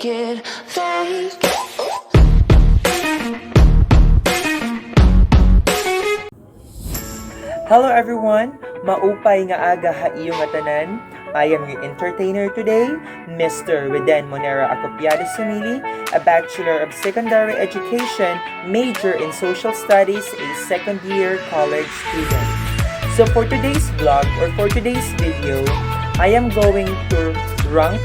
it fake. Hello everyone! Maupay nga aga ha iyong atanan. I am your entertainer today, Mr. Reden Monera Acopiado Sumili, a Bachelor of Secondary Education, major in Social Studies, a second-year college student. So for today's vlog or for today's video, I am going to rank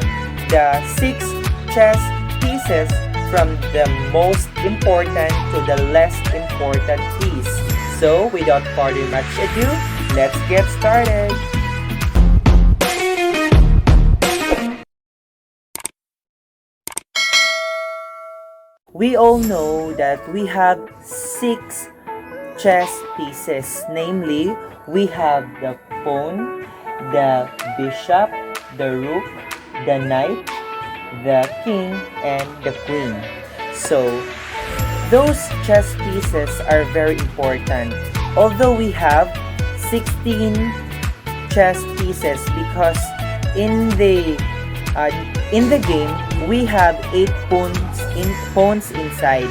the 6 chess pieces from the most important to the less important piece. So without further much ado, let's get started! We all know that we have 6 chess pieces, namely, we have the pawn, the bishop, the rook, the knight, the king, and the queen. So, those chess pieces are very important. Although we have 16 chess pieces because in the game we have 8 pawns inside.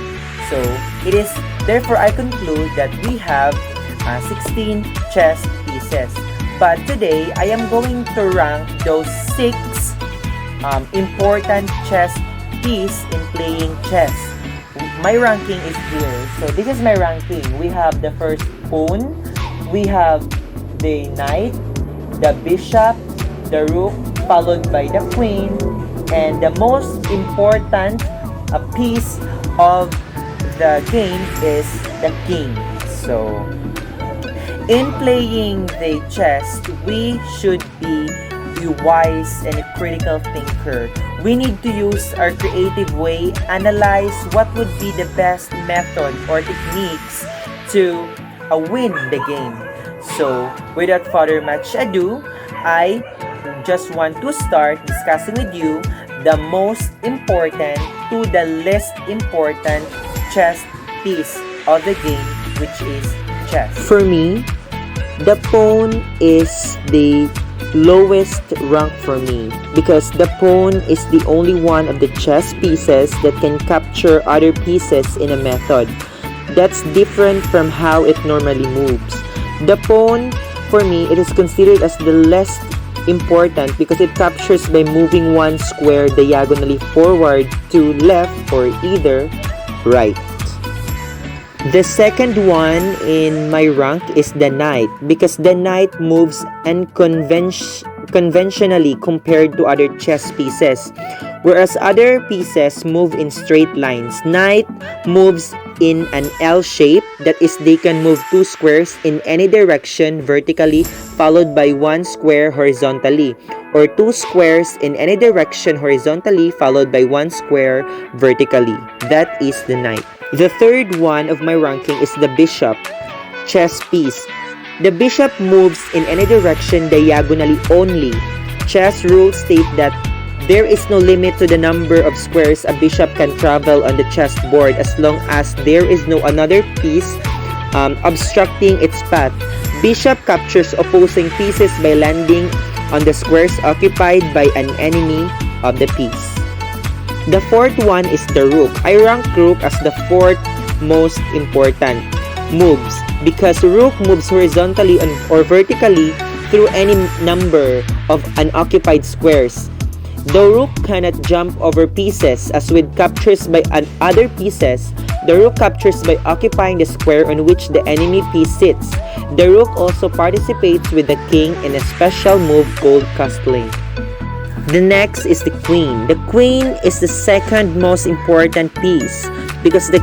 So it is therefore I conclude that we have 16 chess pieces. But today I am going to rank those 6 important chess pieces in playing chess. My ranking is here. So this is my ranking. We have the first pawn, we have the knight, the bishop, the rook, followed by the queen, and the most important piece of the game is the king. So in playing the chess, we should be wise and a critical thinker. We need to use our creative way, analyze what would be the best method or techniques to win the game. So, without further much ado, I just want to start discussing with you the most important to the least important chess piece of the game, which is chess. For me, the pawn is the lowest rank for me because the pawn is the only one of the chess pieces that can capture other pieces in a method that's different from how it normally moves. The pawn, for me, it is considered as the least important because it captures by moving one square diagonally forward to left or either right. The second one in my rank is the knight because the knight moves unconventionally compared to other chess pieces. Whereas other pieces move in straight lines, knight moves in an L shape, that is, they can move 2 squares in any direction vertically followed by 1 square horizontally, or 2 squares in any direction horizontally followed by 1 square vertically. That is the knight. The third one of my ranking is the bishop chess piece. The bishop moves in any direction diagonally only. Chess rules state that there is no limit to the number of squares a bishop can travel on the chessboard as long as there is no another piece obstructing its path. Bishop captures opposing pieces by landing on the squares occupied by an enemy of the piece. The fourth one is the rook. I rank rook as the fourth most important moves because rook moves horizontally or vertically through any number of unoccupied squares. The rook cannot jump over pieces as with captures by other pieces. The rook captures by occupying the square on which the enemy piece sits. The rook also participates with the king in a special move called castling. The next is the queen. The queen is the second most important piece because the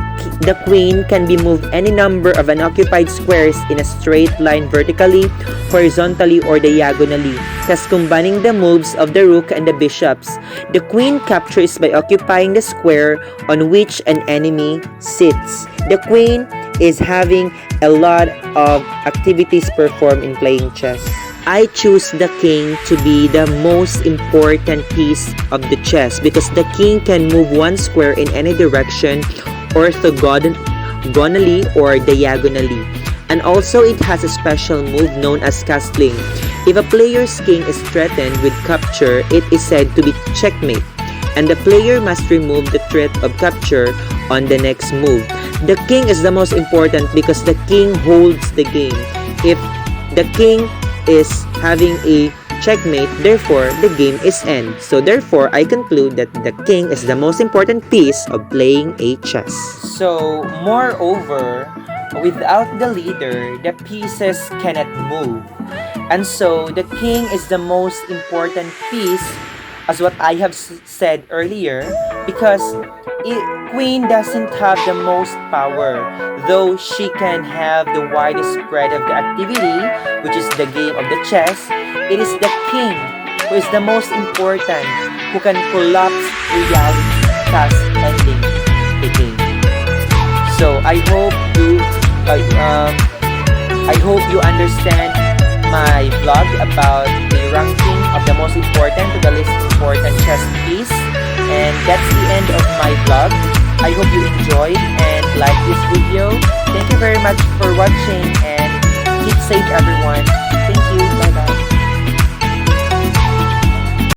queen can be moved any number of unoccupied squares in a straight line vertically, horizontally, or diagonally, thus combining the moves of the rook and the bishops. The queen captures by occupying the square on which an enemy sits. The queen is having a lot of activities performed in playing chess. I choose the king to be the most important piece of the chess because the king can move one square in any direction orthogonally or diagonally. And also it has a special move known as castling. If a player's king is threatened with capture, it is said to be checkmate. and the player must remove the threat of capture on the next move. The king is the most important because the king holds the game. If the king is having a checkmate, therefore the game is end. So therefore, I conclude that the king is the most important piece of playing a chess. So, moreover, without the leader, the pieces cannot move. And so, the king is the most important piece, as what I have said earlier, because queen doesn't have the most power, though she can have the widest spread of the activity, which is the game of the chess. It is the king who is the most important, who can collapse reality, thus ending the game. So I hope you understand my vlog about the ranking of the most important to the least important chess piece. And that's the end of my vlog. I hope you enjoyed and liked this video. Thank you very much for watching, and keep safe everyone.